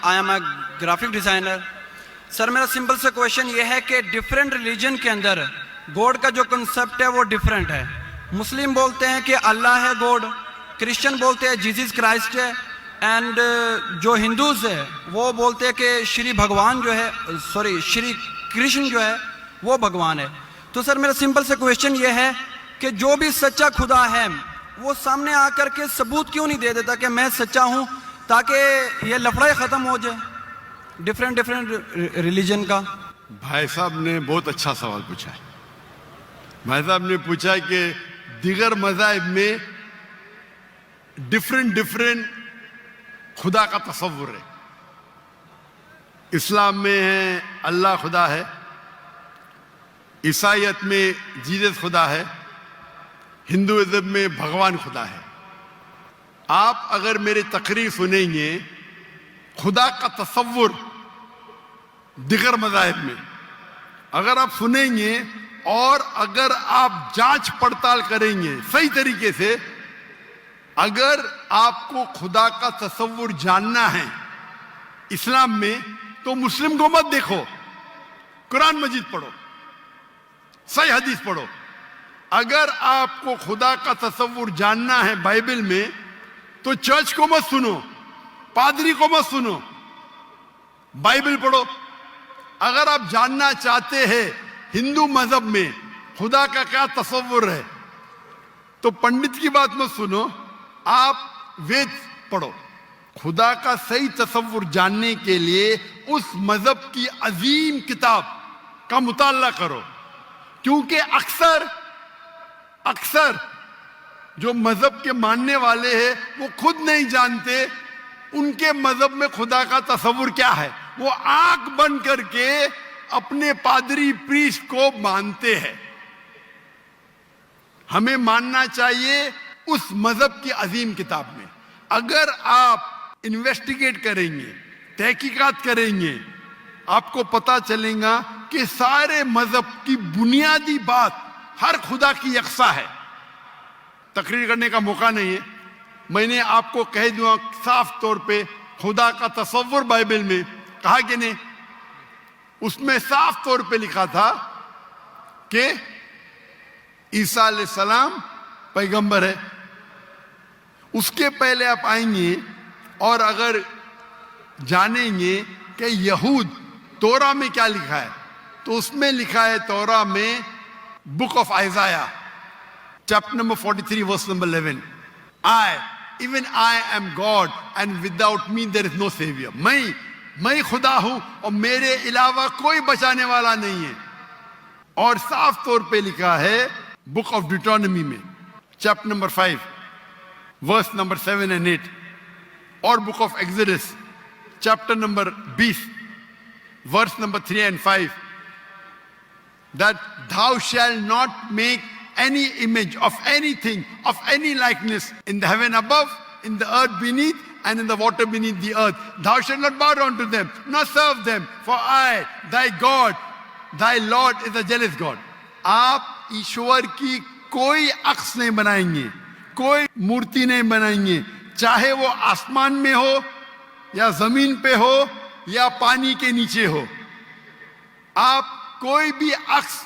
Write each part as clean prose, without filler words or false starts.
I am a graphic designer. Sir میرا simple سے question یہ ہے کہ ڈفرینٹ ریلیجن کے اندر گوڈ کا جو کنسپٹ ہے وہ ڈفرینٹ ہے. مسلم بولتے ہیں کہ اللہ ہے گوڈ, کرسچن بولتے ہیں جیزس کرائسٹ ہے, اینڈ جو ہندوز ہے وہ بولتے ہیں کہ شری بھگوان جو ہے, شری کرشن جو ہے وہ بھگوان ہے. تو سر میرا سمپل سے کویشچن یہ ہے کہ جو بھی سچا خدا ہے وہ سامنے آ کر کے ثبوت کیوں نہیں دے دیتا کہ میں سچا ہوں, تاکہ یہ لفڑا ختم ہو جائے ڈفرینٹ ریلیجن کا. بھائی صاحب نے بہت اچھا سوال پوچھا ہے. بھائی صاحب نے پوچھا کہ دیگر مذاہب میں ڈفرینٹ خدا کا تصور ہے. اسلام میں ہے اللہ خدا ہے, عیسائیت میں جیزس خدا ہے, ہندوازم میں بھگوان خدا ہے. آپ اگر میری تقریر سنیں گے خدا کا تصور دیگر مذاہب میں اگر آپ سنیں گے اور اگر آپ جانچ پڑتال کریں گے صحیح طریقے سے, اگر آپ کو خدا کا تصور جاننا ہے اسلام میں تو مسلم کو مت دیکھو, قرآن مجید پڑھو, صحیح حدیث پڑھو. اگر آپ کو خدا کا تصور جاننا ہے بائبل میں تو چرچ کو مت سنو, پادری کو مت سنو, بائبل پڑھو. اگر آپ جاننا چاہتے ہیں ہندو مذہب میں خدا کا کیا تصور ہے تو پنڈت کی بات مت سنو, آپ وید پڑھو. خدا کا صحیح تصور جاننے کے لیے اس مذہب کی عظیم کتاب کا مطالعہ کرو, کیونکہ اکثر جو مذہب کے ماننے والے ہیں وہ خود نہیں جانتے ان کے مذہب میں خدا کا تصور کیا ہے. وہ آنکھ بند کر کے اپنے پادری پریسٹ کو مانتے ہیں. ہمیں ماننا چاہیے اس مذہب کی عظیم کتاب میں. اگر آپ انویسٹیگیٹ کریں گے, تحقیقات کریں گے, آپ کو پتا چلے گا کہ سارے مذہب کی بنیادی بات ہر خدا کی یکساں ہے. تقریر کرنے کا موقع نہیں ہے, میں نے آپ کو کہہ دوں صاف طور پہ خدا کا تصور بائبل میں کہا کہ نہیں, اس میں صاف طور پہ لکھا تھا کہ عیسیٰ علیہ السلام پیغمبر ہے. اس کے پہلے آپ آئیں گے اور اگر جانیں گے کہ یہود تورا میں کیا لکھا ہے تو اس میں لکھا ہے تورا میں book of Isaiah chapter number 43 verse number 11, even I am God and without me there is no savior. میں خدا ہوں اور میرے علاوہ کوئی بچانے والا نہیں ہے. اور صاف طور پہ لکھا ہے بک آف ڈیوٹرانومی میں chapter number 5 verse number 7 and 8, اور book of Exodus chapter number 20 verse number 3 and 5, that thou shalt not make any image of anything, of any likeness in the heaven above, in the earth beneath, and in the water beneath the earth. Thou shalt not bow down to them, nor serve them, for I, thy God, thy Lord is a jealous God. آپ ایشور کی کوئی عکس نہیں بنائیں گے, کوئی مورتی نہیں بنائیں گے, چاہے وہ آسمان میں ہو یا زمین پہ ہو یا پانی کے نیچے ہو. آپ کوئی بھی عکس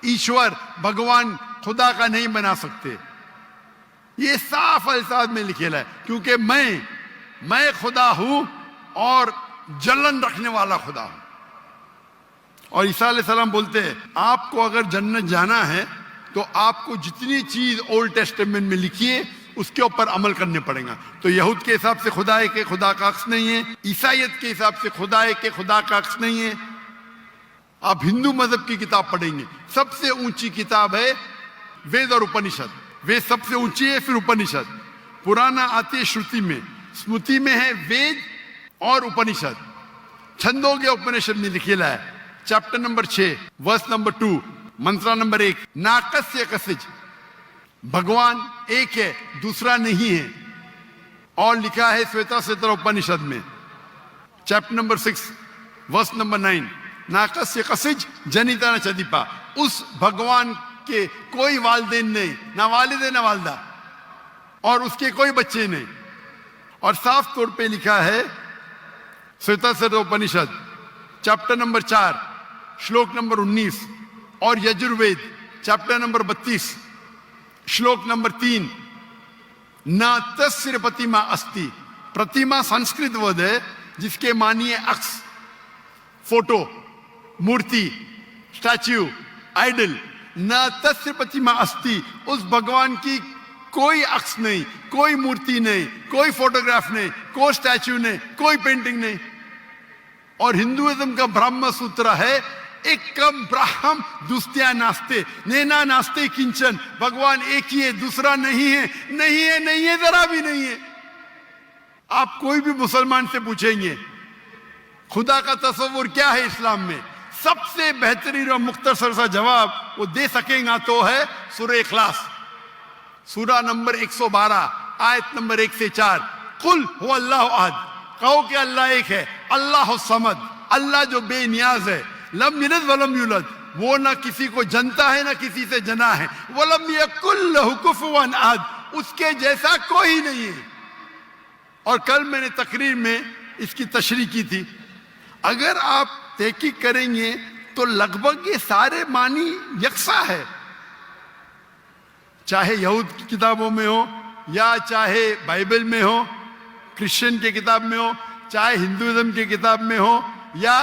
ایشور بھگوان خدا کا نہیں بنا سکتے. یہ صاف الفاظ میں لکھا ہے, کیونکہ میں خدا ہوں اور جلن رکھنے والا خدا ہوں. اور عیسیٰ علیہ السلام بولتے ہیں آپ کو اگر جنت جانا ہے تو آپ کو جتنی چیز اولڈ ٹیسٹمنٹ میں لکھی ہے اس کے اوپر عمل کرنے پڑے گا. تو یہود کے حساب سے خدا ہے کہ خدا کا عکس نہیں ہے, عیسائیت کے حساب سے خدا ہے کہ خدا کا عکس نہیں ہے. آپ ہندو مذہب کی کتاب پڑھیں گے, سب سے اونچی کتاب ہے وید اور اپنشد. وید سب سے اونچی ہے, پھر اپنشد. پرانا آتی ہے شروتی میں, اسمرتی میں ہے وید اور اپنشد. چھندوگیہ اپنشد میں لکھا ہے chapter number 6 verse number 2 mantra number 1, ناکسیہ کسج, بھگوان ایک ہے دوسرا نہیں ہے. اور لکھا ہے سویتا ستر اپنشد میں چیپٹر نمبر 6 ورس نمبر 9, ناکسیہ کسج جنیتا نہ چدیپا. اس بھگوان کے کوئی والدین نہیں, نہ والد نہ والدہ, اور اس کے کوئی بچے نہیں. اور صاف طور پہ لکھا ہے श्वेताश्वतर उपनिषद चैप्टर नंबर 4 श्लोक नंबर 19 और यजुर्वेद चैप्टर नंबर 32 श्लोक नंबर 3, न तस्य प्रतिमा अस्ति। प्रतिमा संस्कृत वर्ड है जिसके मानिए अक्स, फोटो, मूर्ति, स्टैच्यू, आइडल। न तस्य प्रतिमा अस्ति, उस भगवान की कोई अक्स नहीं, कोई मूर्ति नहीं, कोई फोटोग्राफ नहीं, कोई स्टैच्यू नहीं, कोई पेंटिंग नहीं। और हिंदुइज्म का ब्रह्म सूत्र है एकम ब्रह्म द्वितीया नास्ते, नैना नास्ते किंचन। भगवान एक ही है, दूसरा नहीं है, नहीं है, नहीं है, जरा भी नहीं है। आप कोई भी मुसलमान से पूछेंगे खुदा का तस्वुर क्या है इस्लाम में, सबसे बेहतरीन और मुख्तसर सा जवाब वो दे सकेगा तो है सूरह इखलास, सूरा नंबर 112 आयत नंबर 1 से 4। कुल हुवा अल्लाहु अहद, कहो कि अल्लाह एक है, अल्लाह समद, अल्लाह जो बेनियाज है, लम यलिद वलम यूलद, वो ना किसी को जनता है ना किसी से जना है, वलम यकुल लहु कुफुवन अहद, उसके जैसा कोई नहीं है। और कल मैंने तकरीर में इसकी तशरीह की थी। अगर आप तहकीक करेंगे तो लगभग ये सारे मानी यकसा है, चाहे यहूद की किताबों में हो या चाहे बाइबल में हो, क्रिश्चियन की किताब में हो, चाहे हिंदुइज्म की किताब में हो या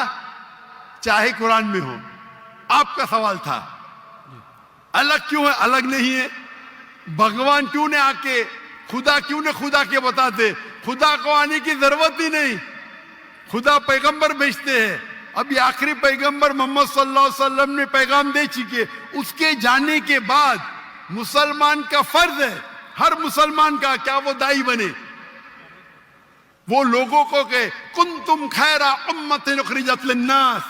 चाहे कुरान में हो। आपका सवाल था अलग क्यों है, अलग नहीं है। भगवान क्यों ने आके, खुदा क्यों ने खुदा के बताते, खुदा को आने की जरूरत ही नहीं। खुदा पैगंबर भेजते हैं, अभी आखिरी पैगंबर मोहम्मद सल्लल्लाहु अलैहि वसल्लम ने पैगाम दे चुके, उसके जाने के बाद मुसलमान का फर्ज है, हर मुसलमान का, क्या वो दाई बने, वो लोगों को कहे कुंतुम खैरा उम्मतिन उखरिजत लिन्नास।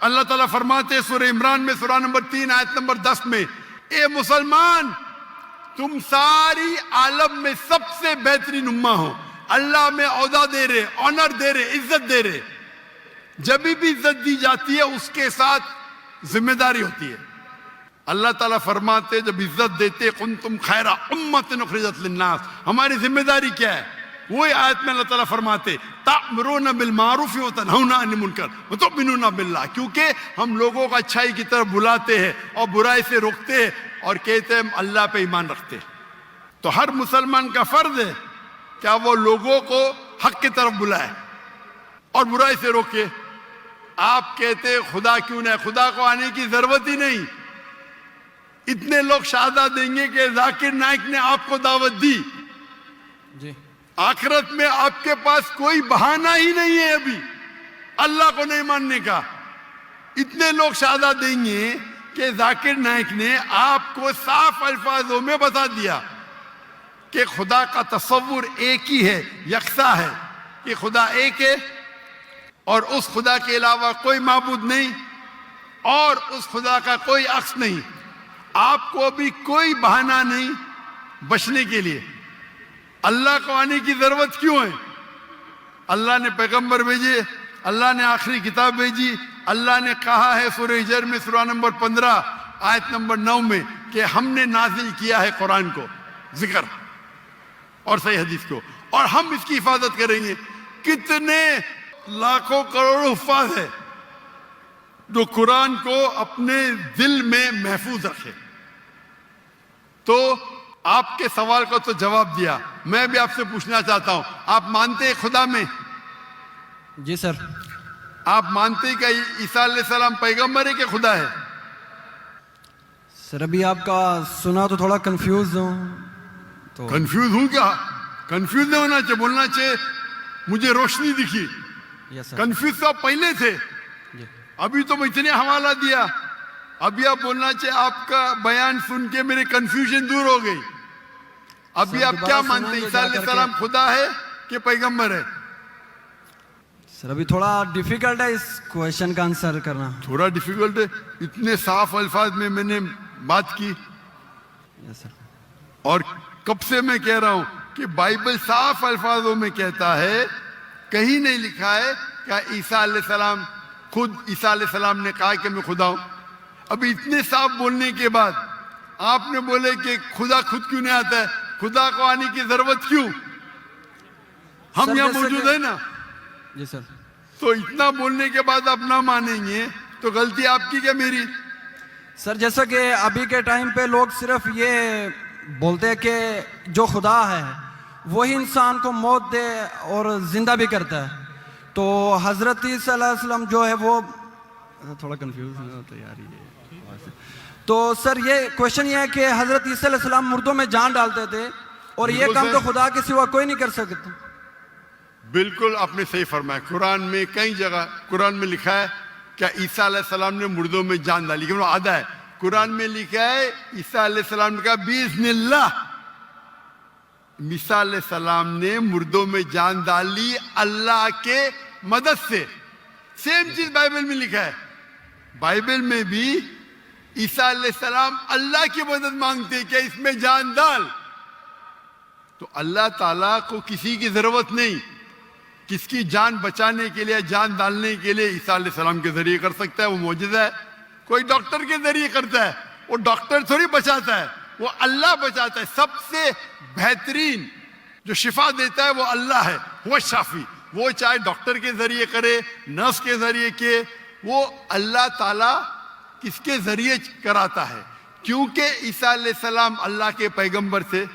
अल्लाह ताला फरमाते हैं सूरह इमरान में सूरा नंबर 3 आयत नंबर 10 में, ए मुसलमान तुम सारी आलम में सबसे बेहतरीन उम्मा हो। अल्लाह में औदा दे रहे, ऑनर दे रहे, इज्जत दे रहे। जब भी इज्जत दी जाती है उसके साथ जिम्मेदारी होती है। अल्लाह ताला फरमाते जब इज्जत देते कुंतुम खैरा उम्मतिन उखरिजत लिन्नास, हमारी जिम्मेदारी क्या है? वही आयत में अल्लाह ताला फरमाते तामुरूना बिल मारूफ व तनहौना अनिल मुनकर व तुमिनूना बिल्लाह, क्योंकि हम लोगों को अच्छाई की तरफ बुलाते हैं और बुराई से रोकते हैं और कहते हैं हम अल्लाह पे ईमान रखते हैं। तो हर मुसलमान का फर्ज है क्या वो लोगों को हक की तरफ बुलाए और बुराई से रोके। आप कहते खुदा क्यों नहीं, खुदा को आने की जरूरत ही नहीं। इतने लोग शहादत देंगे कि जाकिर नाइक ने आपको दावत दी जी, आखिरत में आपके पास कोई बहाना ही नहीं है अभी अल्लाह को नहीं मानने का। इतने लोग शहादत देंगे कि जाकिर नाइक ने आपको साफ अल्फाजों में बता दिया कि खुदा का तस्वुर एक ही है, यकसा है, कि खुदा एक है और उस खुदा के अलावा कोई माबूद नहीं और उस खुदा का कोई अक्स नहीं। आपको अभी कोई बहाना नहीं बचने के लिए। अल्लाह को आने की जरूरत क्यों है? अल्लाह ने पैगंबर भेजे, अल्लाह ने आखिरी किताब भेजी, अल्लाह ने कहा है सूरह हिजर में सूरा नंबर 15 आयत नंबर 9 में कि हमने नाजिल किया है कुरान को, जिक्र और सही हदीस को, और हम इसकी हिफाजत करेंगे। कितने लाखों करोड़ों हुफ्फाज है जो कुरान को अपने दिल में महफूज रखे। तो आपके सवाल को तो जवाब दिया, मैं भी आपसे पूछना चाहता हूं, आप मानते हैं खुदा में? जी सर। आप मानते हैं कि ईसा अलैहिस्सलाम पैगंबर है कि खुदा है? सर अभी आपका सुना तो थोड़ा कंफ्यूज हूँ। तो कंफ्यूज हूं क्या? कंफ्यूज नहीं होना चाहिए, बोलना चाहिए मुझे रोशनी दिखी। Yes sir. कंफ्यूज तो आप पहले थे, जी। अभी तो मैं इतने हवाला दिया, अभी आप बोलना चाहिए आपका बयान सुन के मेरी कंफ्यूजन दूर हो गई। अभी सर, आप क्या दोबारा मानते हैं, सुनाइए ईसा जा अलैहिस्सलाम करके। खुदा है कि पैगंबर है? सर अभी थोड़ा डिफिकल्ट है इस क्वेश्चन का आंसर करना। थोड़ा डिफिकल्ट है, इतने साफ अल्फाज में मैंने बात की। Yes sir. और कब से मैं कह रहा हूं कि बाइबल साफ अल्फाजों में कहता है, कहीं नहीं लिखा है क्या ईसा अलैहिस्सलाम, खुद ईसा अलैहिस्सलाम ने कहा कि मैं खुदा हूं। अभी इतने साफ बोलने के बाद आपने बोले कि खुदा खुद क्यों नहीं आता है, खुदा को आने की जरूरत क्यों? हम सर, यहाँ जैसे मौजूद कि- है ना, जी सर। तो इतना बोलने के बाद आप ना मानेंगे तो गलती आपकी क्या मेरी? सर जैसा कि अभी के टाइम पे लोग सिर्फ ये बोलते हैं कि जो खुदा है वही इंसान को मौत दे और ज़िंदा भी करता है, तो हज़रत ईसा अलैहिस्सलाम जो है वो थोड़ा कंफ्यूज है तो यार ये, तो सर ये क्वेश्चन ये है कि हज़रत ईसा अलैहिस्सलाम मुर्दों में जान डालते थे और ये काम तो खुदा के सिवा कोई नहीं कर सकता। बिल्कुल आपने सही फरमाया। कुरान में कई जगह कुरान में लिखा है क्या ईसा अलैहिस्सलाम ने मुर्दों में जान डाली, क्यों आधा है कुरान में लिखा है ईसा अलैहिस्सलाम ने कहा बिस्मिल्लाह, ईसा अलैहिस्सलाम ने मुर्दों में जान डाली अल्लाह के मदद से। सेम चीज बाइबल में लिखा है, बाइबल में भी ईसा अलैहिस्सलाम अल्लाह की मदद मांगते हैं कि इसमें जान डाल, तो अल्लाह ताला को किसी की जरूरत नहीं, किसकी जान बचाने के लिए जान डालने के लिए ईसा अलैहिस्सलाम के जरिए कर सकता है, वो मौजूदा है। कोई डॉक्टर के जरिए करता है, वो डॉक्टर थोड़ी बचाता है, वो अल्लाह बचाता है। सबसे बेहतरीन जो शिफा देता है वो अल्लाह है, वो शाफी, वो चाहे डॉक्टर के जरिए करे, नर्स के जरिए के, वो अल्लाह ताला किसके जरिए कराता है, क्योंकि ईसा अलैहिस्सलाम अल्लाह के पैगंबर थे,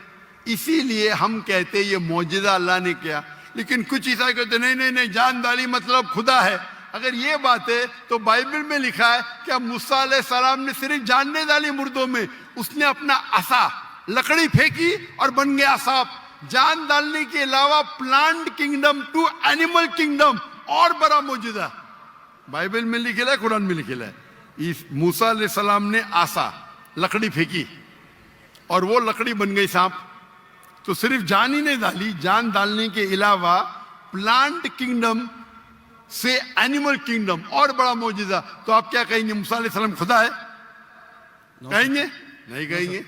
इसीलिए हम कहते ये मौजूदा अल्लाह ने किया। लेकिन कुछ ईसाई कहते नहीं नहीं नहीं, जान डाली मतलब खुदा है। अगर ये बात है तो बाइबल में लिखा है क्या मूसा अलैहिस्सलाम ने सिर्फ जान नहीं डाली मुर्दों में, उसने अपना असा लकड़ी फेंकी और बन गया सांप। जान डालने के अलावा plant kingdom to animal kingdom और बड़ा मौजूदा बाइबल में लिखेला है, कुरान में लिखेला है। इस मूसा अलैहिस्सलाम ने आसा लकड़ी फेंकी और वो लकड़ी बन गई सांप, तो सिर्फ जान ही नहीं डाली, जान डालने के अलावा प्लांट किंगडम से एनिमल किंगडम और बड़ा मौजूदा। तो आप क्या कहेंगे मूसा अलैहिस्सलाम खुदा है? कहेंगे नहीं कहेंगे,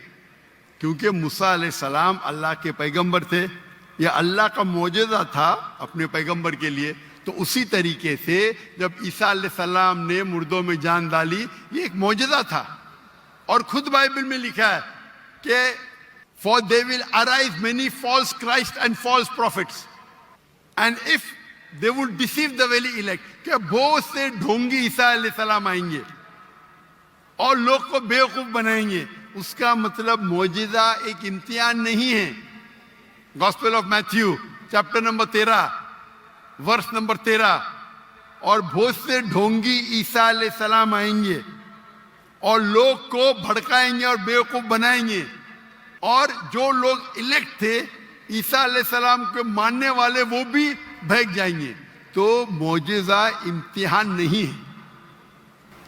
क्योंकि मूसा अलैहिस्सलाम अल्लाह के पैगंबर थे, या अल्लाह का मौजूदा था अपने पैगंबर के लिए। तो उसी तरीके से जब ईसा अलैहिस्सलाम ने मुर्दों में जान डाली, ये एक मौजूदा था। और खुद बाइबल में लिखा है कि for they will arise many false Christ and false prophets, and if they would deceive the very elect, क्या बहुत से ढोंगी ईसा अलैहिस्सलाम आएंगे और लोग को बेवकूफ बनाएंगे। उसका मतलब मौजूदा एक इम्तिहान नहीं है। Gospel of Matthew chapter number 13 verse number 13, और बहुत से ढोंगी ईसा अलैहिस्सलाम आएंगे और लोग को भड़काएंगे और बेवकूफ बनाएंगे, और जो लोग इलेक्ट थे ईसा अलैहिस्सलाम को मानने वाले वो भी भाग जाएंगे। तो मौजूदा इम्तिहान नहीं है।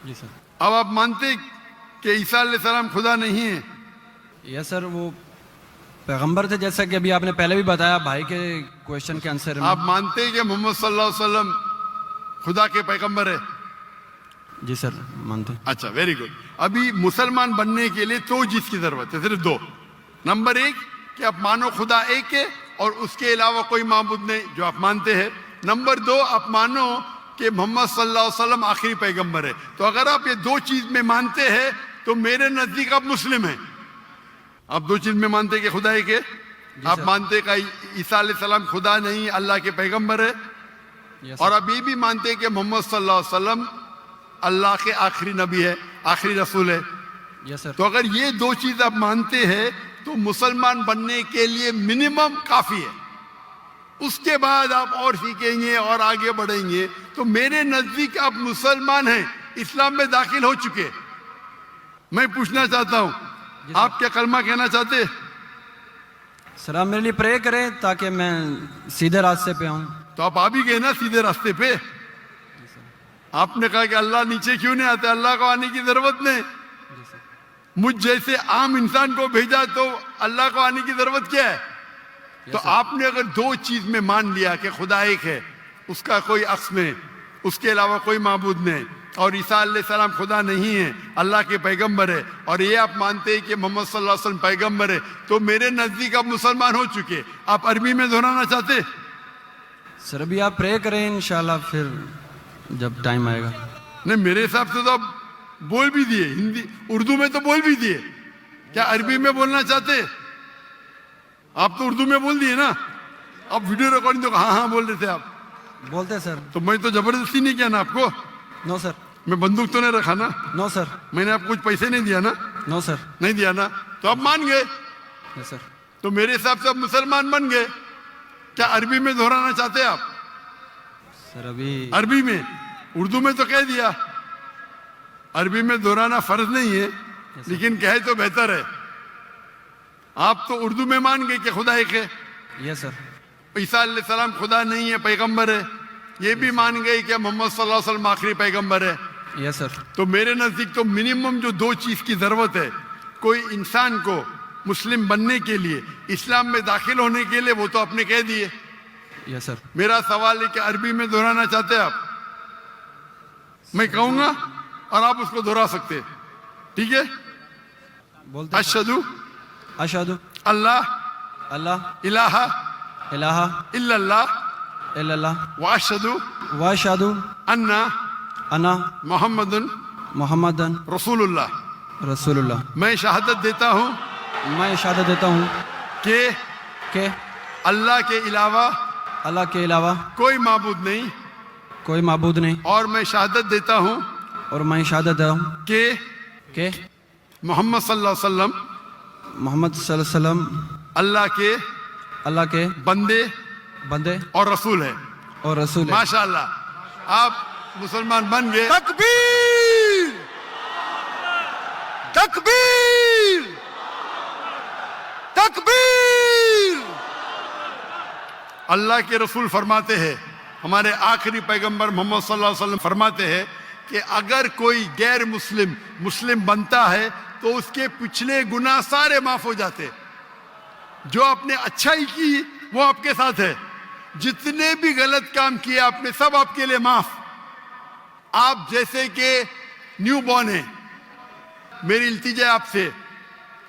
जी सर। अब आप मानते कि ईसा अलैहिस्सलाम खुदा नहीं है? यस सर, वो पैगंबर थे, जैसा कि अभी आपने पहले भी बताया भाई के क्वेश्चन के आंसर में। आप मानते हैं कि मोहम्मद सल्लल्लाहु अलैहि वसल्लम खुदा के पैगंबर है? जी सर मानते हैं। अच्छा, वेरी गुड। अभी मुसलमान बनने के लिए दो चीज की जरूरत है, सिर्फ दो। नंबर एक कि आप मानो खुदा एक है और उसके अलावा कोई माबूद नहीं, जो आप मानते हैं। नंबर दो, आप मानो कि मोहम्मद सल्लल्लाहु अलैहि वसल्लम आखिरी पैगंबर है। तो अगर आप ये दो चीज में मानते हैं तो मेरे नजदीक आप मुस्लिम हैं। आप दो चीज में मानते हैं कि खुदा एक है, आप मानते हैं कि ईसा अलैहिस्सलाम खुदा नहीं अल्लाह के पैगंबर है, और आप ये भी मानते हैं कि मोहम्मद सल्लल्लाहु अलैहि वसल्लम अल्लाह के आखिरी नबी है, आखिरी रसूल है। Yes sir. तो अगर ये दो चीज आप मानते हैं तो मुसलमान बनने के लिए मिनिमम काफी है। उसके बाद आप और सीखेंगे और आगे बढ़ेंगे। तो मेरे नजदीक आप मुसलमान हैं, इस्लाम में दाखिल हो चुके। मैं पूछना चाहता हूं, आप क्या कलमा कहना चाहते? सर आप मेरे लिए प्रे करें ताकि मैं सीधे रास्ते पे आऊं। तो आप आ भी गए ना सीधे रास्ते पे। आपने कहा कि अल्लाह नीचे क्यों नहीं आते, अल्लाह को आने की जरूरत नहीं। मुझ जैसे आम इंसान को भेजा तो अल्लाह को आने की जरूरत क्या है? तो आपने अगर दो चीज में मान लिया कि खुदा एक है, उसका कोई अक्स नहीं, उसके अलावा कोई माबूद नहीं, और ईसा अलैहिस्सलाम खुदा नहीं है, अल्लाह के पैगंबर है, और ये आप मानते हैं कि मोहम्मद सल्लल्लाहु अलैहि वसल्लम पैगंबर है, तो मेरे नजदीक आप मुसलमान हो चुके। आप अरबी में दोहराना चाहते? सर अभी आप प्रे करें, इंशाल्लाह फिर जब टाइम आएगा। नहीं, मेरे हिसाब से तो आप बोल भी दिए, हिंदी उर्दू में तो बोल भी दिए। क्या अरबी में बोलना चाहते? आप तो उर्दू में बोल दिए ना। आप वीडियो रिकॉर्डिंग तो हाँ हाँ बोल रहे थे आप। बोलते हैं सर। तो मैं तो जबरदस्ती नहीं किया ना आपको, नो सर, मैं बंदूक तो नहीं रखा ना, नो सर, मैंने आपको कुछ पैसे नहीं दिया ना, नो सर, नहीं दिया ना, तो आप मान गए। Yes sir. तो मेरे हिसाब से आप मुसलमान बन गए। क्या अरबी में दोहराना चाहते हैं आप? सर अभी अरबी में, उर्दू में तो कह दिया, अरबी में दोहराना फर्ज नहीं है, लेकिन कहे तो बेहतर है। आप तो उर्दू में मान गए कि खुदा एक है, यस सर, ईसा अलैहिस्सलाम खुदा नहीं है, पैगंबर है। ये भी मान गए कि मोहम्मद सल्लल्लाहु अलैहि वसल्लम आखिरी पैगंबर है। यस सर, तो मेरे नजदीक तो मिनिमम जो दो चीज की जरूरत है कोई इंसान को मुस्लिम बनने के लिए, इस्लाम में दाखिल होने के लिए, वो तो आपने कह दिए। Yes sir. मेरा सवाल है कि अरबी में दोहराना चाहते हैं आप? मैं कहूंगा और आप उसको दोहरा सकते हैं, ठीक है? बोलते हैं सर। अशहदु अशहदु अल्लाह अल्लाह इलाहा इलाहा इल्लल्लाह इल्लल्लाह व अशहदु व अशहदु अन्ना अन्ना मोहम्मदुन मुहम्मदन रसूलुल्लाह। रसूलुल्लाह। मैं शहादत देता हूँ मैं शहादत देता हूँ कि अल्लाह के अलावा कोई माबूद नहीं, कोई माबूद नहीं, और मैं शहादत देता हूँ और मैं शहादत देता हूँ कि कि मोहम्मद सल्लल्लाहु अलैहि वसल्लम मोहम्मद सल्लल्लाहु अलैहि वसल्लम अल्लाह के बंदे और रसूल है। और रसूल है। माशाअल्लाह, आप मुसलमान बन गए। तकबीर तकबीर तकबीर। अल्लाह के रसूल फरमाते हैं, हमारे आखिरी पैगंबर मोहम्मद सल्लल्लाहु अलैहि वसल्लम फरमाते हैं कि अगर कोई गैर मुस्लिम बनता है तो उसके पिछले गुनाह सारे माफ हो जाते। जो आपने अच्छाई की वो आपके साथ है, जितने भी गलत काम किए आपने सब आपके लिए माफ। आप जैसे कि न्यू बॉर्न है, मेरी इल्तिजा आपसे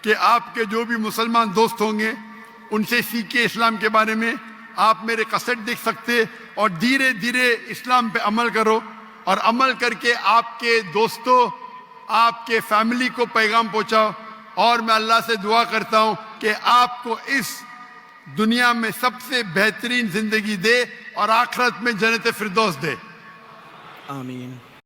कि आपके जो भी मुसलमान दोस्त होंगे उनसे सीखे इस्लाम के बारे में। आप मेरे कैसेट देख सकते और धीरे धीरे इस्लाम पे अमल करो, और अमल करके आपके दोस्तों, आपके फैमिली को पैगाम पहुंचाओ। और मैं अल्लाह से दुआ करता हूं कि आपको इस दुनिया में सबसे बेहतरीन जिंदगी दे और आखिरत में जन्नत फिरदौस दे। आमीन।